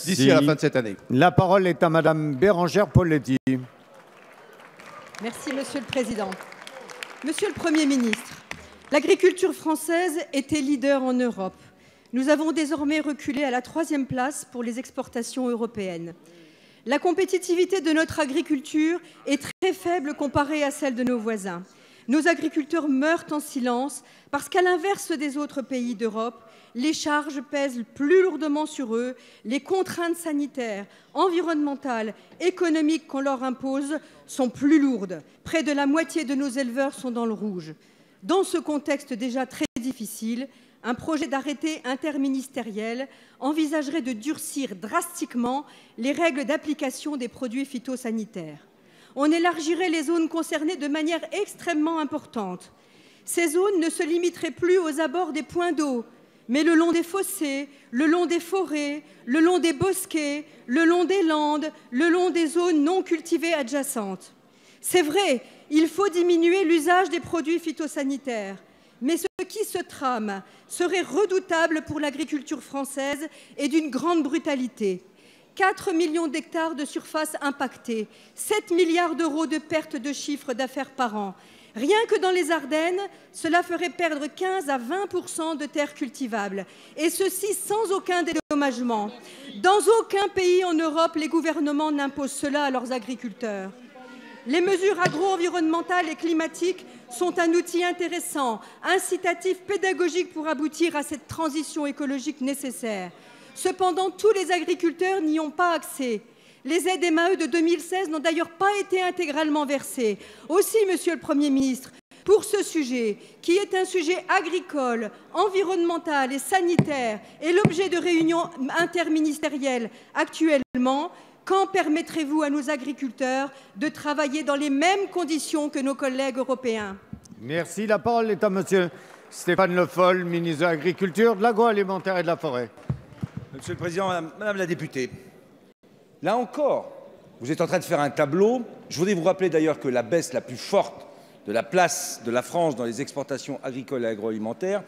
d'ici à la fin de cette année. La parole est à Madame Bérangère Poletti. Merci, Monsieur le Président. Monsieur le Premier ministre, l'agriculture française était leader en Europe. Nous avons désormais reculé à la 3e place pour les exportations européennes. La compétitivité de notre agriculture est très faible comparée à celle de nos voisins. Nos agriculteurs meurent en silence parce qu'à l'inverse des autres pays d'Europe, les charges pèsent plus lourdement sur eux, les contraintes sanitaires, environnementales, économiques qu'on leur impose sont plus lourdes. Près de la moitié de nos éleveurs sont dans le rouge. Dans ce contexte déjà très difficile, un projet d'arrêté interministériel envisagerait de durcir drastiquement les règles d'application des produits phytosanitaires. On élargirait les zones concernées de manière extrêmement importante. Ces zones ne se limiteraient plus aux abords des points d'eau, mais le long des fossés, le long des forêts, le long des bosquets, le long des landes, le long des zones non cultivées adjacentes. C'est vrai, il faut diminuer l'usage des produits phytosanitaires, mais ce qui se trame serait redoutable pour l'agriculture française et d'une grande brutalité. 4 millions d'hectares de surface impactées, 7 milliards d'euros de pertes de chiffre d'affaires par an. Rien que dans les Ardennes, cela ferait perdre 15 à 20% de terres cultivables, et ceci sans aucun dédommagement. Dans aucun pays en Europe, les gouvernements n'imposent cela à leurs agriculteurs. Les mesures agro-environnementales et climatiques sont un outil intéressant, incitatif, pédagogique pour aboutir à cette transition écologique nécessaire. Cependant, tous les agriculteurs n'y ont pas accès. Les aides MAE de 2016 n'ont d'ailleurs pas été intégralement versées. Aussi, Monsieur le Premier ministre, pour ce sujet, qui est un sujet agricole, environnemental et sanitaire, et l'objet de réunions interministérielles actuellement, quand permettrez-vous à nos agriculteurs de travailler dans les mêmes conditions que nos collègues européens? Merci. La parole est à Monsieur Stéphane Le Foll, ministre de l'Agriculture, de l'Agroalimentaire et de la Forêt. Monsieur le Président, Madame la députée, là encore, vous êtes en train de faire un tableau. Je voudrais vous rappeler d'ailleurs que la baisse la plus forte de la place de la France dans les exportations agricoles et agroalimentaires,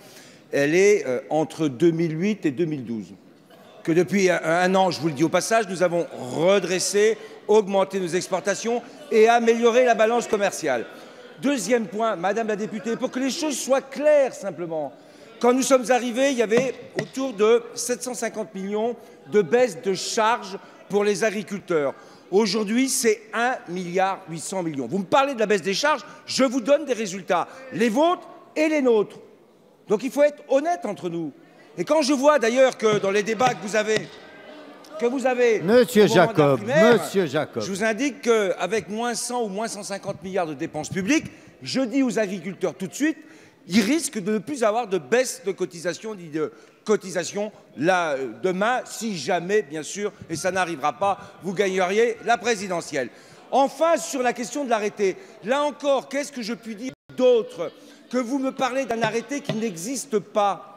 elle est entre 2008 et 2012. Que depuis un an, je vous le dis au passage, nous avons redressé, augmenté nos exportations et amélioré la balance commerciale. Deuxième point, Madame la députée, pour que les choses soient claires simplement, quand nous sommes arrivés, il y avait autour de 750 millions de baisse de charges pour les agriculteurs. Aujourd'hui, c'est 1,8 milliard. Vous me parlez de la baisse des charges, je vous donne des résultats, les vôtres et les nôtres. Donc il faut être honnête entre nous. Et quand je vois d'ailleurs que dans les débats que vous avez Monsieur Jacob, je vous indique qu'avec moins 100 ou moins 150 milliards de dépenses publiques, je dis aux agriculteurs tout de suite, ils risquent de ne plus avoir de baisse de cotisation ni de cotisation là, demain, si jamais, bien sûr, et ça n'arrivera pas, vous gagneriez la présidentielle. Enfin, sur la question de l'arrêté, là encore, qu'est-ce que je puis dire d'autre que vous me parlez d'un arrêté qui n'existe pas?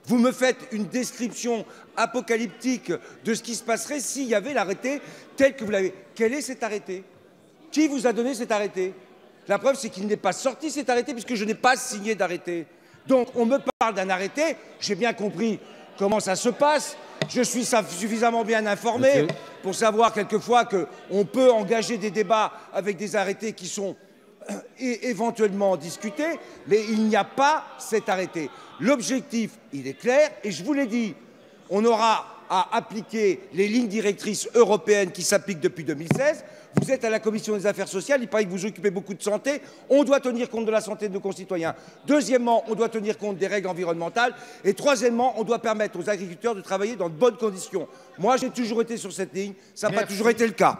Vous me faites une description apocalyptique de ce qui se passerait s'il y avait l'arrêté tel que vous l'avez. Quel est cet arrêté? Qui vous a donné cet arrêté? La preuve, c'est qu'il n'est pas sorti cet arrêté puisque je n'ai pas signé d'arrêté. Donc on me parle d'un arrêté, j'ai bien compris comment ça se passe, je suis suffisamment bien informé pour savoir quelquefois qu'on peut engager des débats avec des arrêtés qui sont éventuellement discutés, mais il n'y a pas cet arrêté. L'objectif, il est clair, et je vous l'ai dit, on aura à appliquer les lignes directrices européennes qui s'appliquent depuis 2016. Vous êtes à la Commission des affaires sociales, il paraît que vous occupez beaucoup de santé. On doit tenir compte de la santé de nos concitoyens. Deuxièmement, on doit tenir compte des règles environnementales. Et troisièmement, on doit permettre aux agriculteurs de travailler dans de bonnes conditions. Moi, j'ai toujours été sur cette ligne, ça n'a pas toujours été le cas.